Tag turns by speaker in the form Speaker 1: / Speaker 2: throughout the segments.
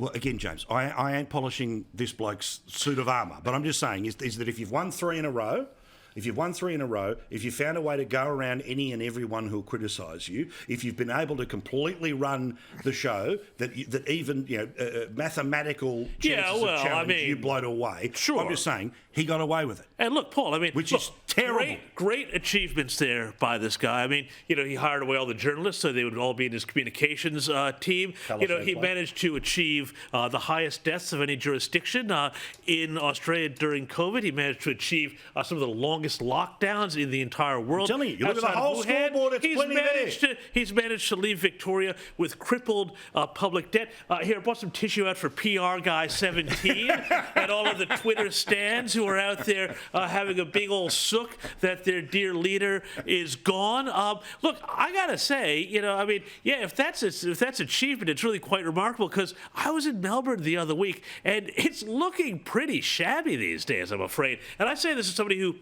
Speaker 1: Well, again, James, I ain't polishing this bloke's suit of armour, but I'm just saying is that if you've won three in a row, if you found a way to go around any and everyone who'll criticise you, if you've been able to completely run the show that even mathematical chances of challenge you blown away. Sure. I'm just saying he got away with it.
Speaker 2: And look, Paul, which
Speaker 1: is terrible.
Speaker 2: Great achievements there by this guy. He hired away all the journalists so they would all be in his communications team. He managed to achieve the highest deaths of any jurisdiction in Australia during COVID. He managed to achieve some of the longest lockdowns in the entire world.
Speaker 1: I'm telling you look at the whole scoreboard, it's plenty there.
Speaker 2: He's managed to leave Victoria with crippled public debt. Here, I brought some tissue out for PR Guy 17 and all of the Twitter stands who are out there having a big old sook that their dear leader is gone. Look, I gotta say, if that's achievement, it's really quite remarkable, because I was in Melbourne the other week and it's looking pretty shabby these days, I'm afraid. And I say this as somebody who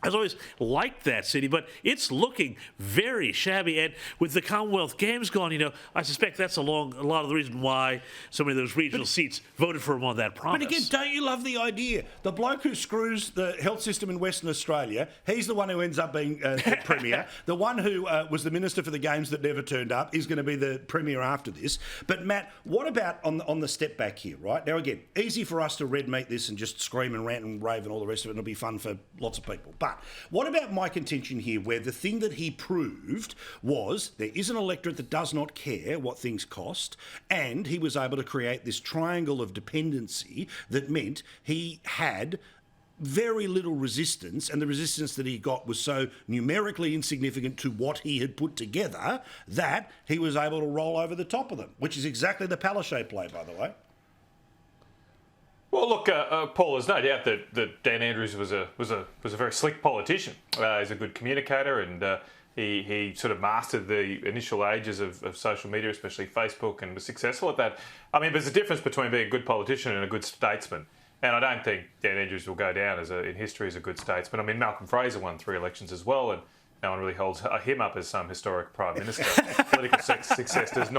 Speaker 2: has always liked that city, but it's looking very shabby. And with the Commonwealth Games gone, I suspect that's a lot of the reason why so many of those regional seats voted for him on that promise.
Speaker 1: But again, don't you love the idea? The bloke who screws the health system in Western Australia, he's the one who ends up being the Premier. The one who was the Minister for the Games that never turned up is going to be the Premier after this. But Matt, what about on the step back here, right? Now again, easy for us to red meat this and just scream and rant and rave and all the rest of it, and it'll be fun for lots of people. But what about my contention here, where the thing that he proved was there is an electorate that does not care what things cost, and he was able to create this triangle of dependency that meant he had very little resistance, and the resistance that he got was so numerically insignificant to what he had put together that he was able to roll over the top of them, which is exactly the Palaszczuk play, by the way.
Speaker 3: Well, look, Paul, there's no doubt that Dan Andrews was a very slick politician. He's a good communicator, and he sort of mastered the initial ages of social media, especially Facebook, and was successful at that. There's a difference between being a good politician and a good statesman. And I don't think Dan Andrews will go down in history as a good statesman. Malcolm Fraser won 3 elections as well, and no one really holds him up as some historic prime minister. Political success does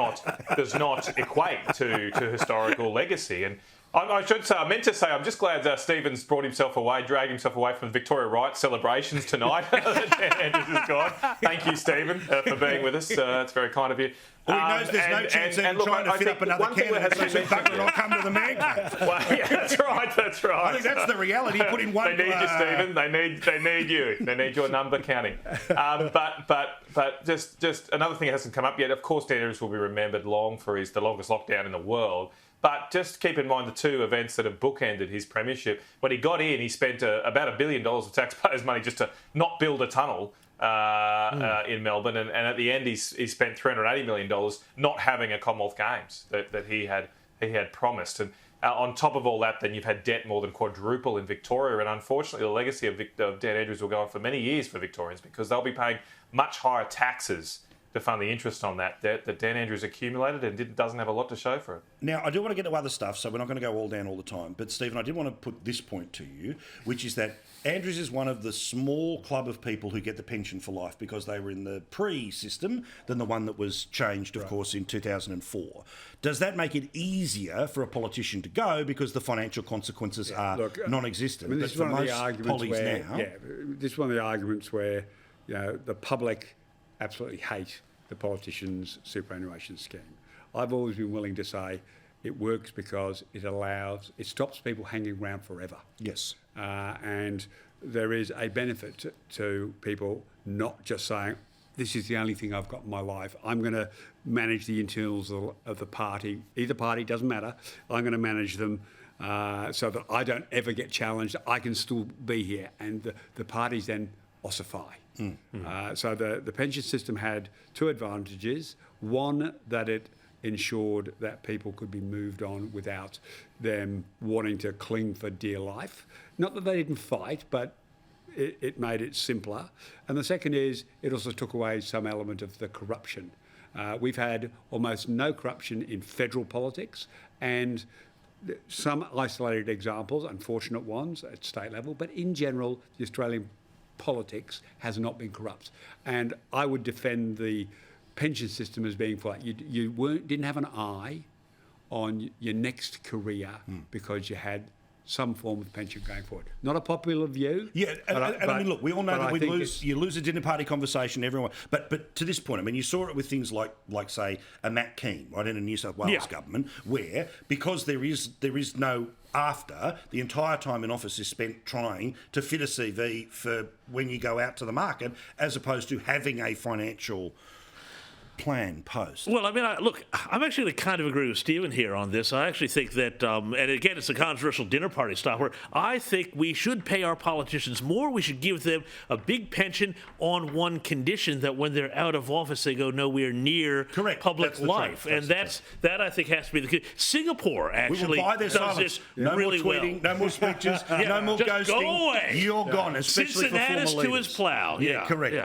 Speaker 3: not equate to historical legacy. And I should say, I meant to say, I'm just glad Stephen's dragged himself away from the Victoria Right celebrations tonight. Dan Andrews is gone. Thank you, Stephen, for being with us. It's very kind of you.
Speaker 1: Well, he knows there's no chance of trying to fit up another candidate, so Buckland will come to the man cave.
Speaker 3: Well, yeah, that's right.
Speaker 1: I think that's the reality. Put in one.
Speaker 3: They need you, Stephen. They need you. They need your number counting. But just another thing that hasn't come up yet. Of course, Dan Andrews will be remembered long for the longest lockdown in the world. But just keep in mind the 2 events that have bookended his premiership. When he got in, he spent about $1 billion of taxpayers' money just to not build a tunnel in Melbourne, and at the end he spent $380 million not having a Commonwealth Games that he had promised. And on top of all that, then you've had debt more than quadruple in Victoria, and unfortunately the legacy of Dan Andrews will go on for many years for Victorians, because they'll be paying much higher taxes to fund the interest on that debt that Dan Andrews accumulated and doesn't have a lot to show for it.
Speaker 1: Now, I do want to get to other stuff, so we're not going to go all down all the time. But, Stephen, I did want to put this point to you, which is that Andrews is one of the small club of people who get the pension for life because they were in the pre-system than the one that was changed, of course, in 2004. Does that make it easier for a politician to go because the financial consequences are non-existent?
Speaker 4: This is one of the arguments this is one of the arguments where the public absolutely hate the politicians' superannuation scheme. I've always been willing to say it works because it stops people hanging around forever.
Speaker 1: Yes.
Speaker 4: And there is a benefit to people not just saying, this is the only thing I've got in my life. I'm going to manage the internals of the party. Either party, doesn't matter. I'm going to manage them so that I don't ever get challenged. I can still be here. And the parties then ossify. So the pension system had 2 advantages. One, that it ensured that people could be moved on without them wanting to cling for dear life. Not that they didn't fight, but it made it simpler. And the second is it also took away some element of the corruption. We've had almost no corruption in federal politics, and some isolated examples, unfortunate ones at state level, but in general, the Australian politics has not been corrupt. And I would defend the pension system as being for that. You didn't have an eye on your next career because you had some form of pension going forward. Not a popular view.
Speaker 1: Yeah, and I mean, look, we all know that you lose a dinner party conversation, everyone. But to this point, I mean, you saw it with things like say, a Matt Keane, right, in a New South Wales government, where because there is no after, the entire time in office is spent trying to fit a CV for when you go out to the market, as opposed to having a financial plan post.
Speaker 2: Well, I mean, look, I'm actually going to kind of agree with Stephen here on this. I actually think that, and again, it's a controversial dinner party stopper. I think we should pay our politicians more. We should give them a big pension on one condition, that when they're out of office, they go nowhere near public life. And that I think has to be the key. Singapore actually does this really well.
Speaker 1: No more speeches, no more
Speaker 2: just
Speaker 1: ghosting.
Speaker 2: Go away.
Speaker 1: You're gone, especially for former leaders.
Speaker 2: Cincinnatus to his plough.
Speaker 1: Yeah, correct.
Speaker 2: Yeah.